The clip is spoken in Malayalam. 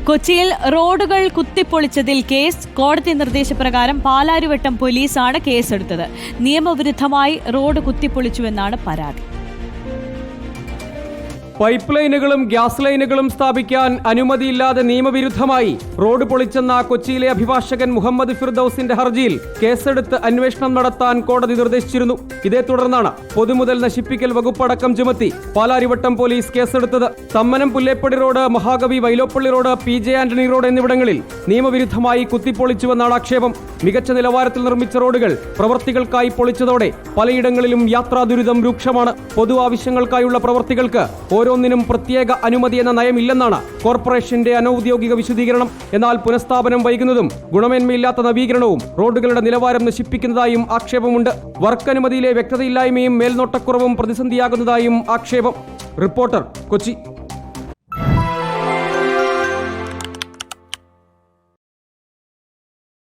കൊച്ചിയിൽ റോഡുകൾ കുത്തിപ്പൊളിച്ചതിൽ കേസ്. കോടതി നിർദ്ദേശപ്രകാരം പാലാരിവട്ടം പോലീസാണ് കേസെടുത്തത്. നിയമവിരുദ്ധമായി റോഡ് കുത്തിപ്പൊളിച്ചുവെന്നാണ് പരാതി. പൈപ്പ് ലൈനുകളും ഗ്യാസ് ലൈനുകളും സ്ഥാപിക്കാൻ അനുമതിയില്ലാതെ നിയമവിരുദ്ധമായി റോഡ് പൊളിച്ചെന്ന കൊച്ചിയിലെ അഭിഭാഷകൻ മുഹമ്മദ് ഫിർദൌസിന്റെ ഹർജിയിൽ കേസെടുത്ത് അന്വേഷണം നടത്താൻ കോടതി നിർദ്ദേശിച്ചിരുന്നു. ഇതേ തുടർന്നാണ് പൊതുമുതൽ നശിപ്പിക്കൽ വകുപ്പടക്കം ചുമത്തി പാലാരിവട്ടം പോലീസ് കേസെടുത്തത്. തമ്മനം പുല്ലേപ്പടി റോഡ്, മഹാകവി Vyloppilli road, PJ Antony road എന്നിവിടങ്ങളിൽ നിയമവിരുദ്ധമായി കുത്തിപ്പൊളിച്ചുവെന്നാണ് ആക്ഷേപം. മികച്ച നിലവാരത്തിൽ നിർമ്മിച്ച റോഡുകൾ പ്രവൃത്തികൾക്കായി പൊളിച്ചതോടെ പലയിടങ്ങളിലും യാത്രാ ദുരിതം രൂക്ഷമാണ്. പൊതു ആവശ്യങ്ങൾക്കായുള്ള പ്രവൃത്തികൾക്ക് ഓരോന്നിനും പ്രത്യേക അനുമതി എന്ന നയമില്ലെന്നാണ് കോർപ്പറേഷന്റെ അനൌദ്യോഗിക വിശദീകരണം. എന്നാൽ പുനഃസ്ഥാപനം വൈകുന്നതും ഗുണമേന്മയില്ലാത്ത നവീകരണവും റോഡുകളുടെ നിലവാരം നശിപ്പിക്കുന്നതായും ആക്ഷേപമുണ്ട്. വർക്ക് അനുമതിയിലെ വ്യക്തതയില്ലായ്മയും മേൽനോട്ടക്കുറവും പ്രതിസന്ധിയാകുന്നതായും ആക്ഷേപം. റിപ്പോർട്ടർ, കൊച്ചി.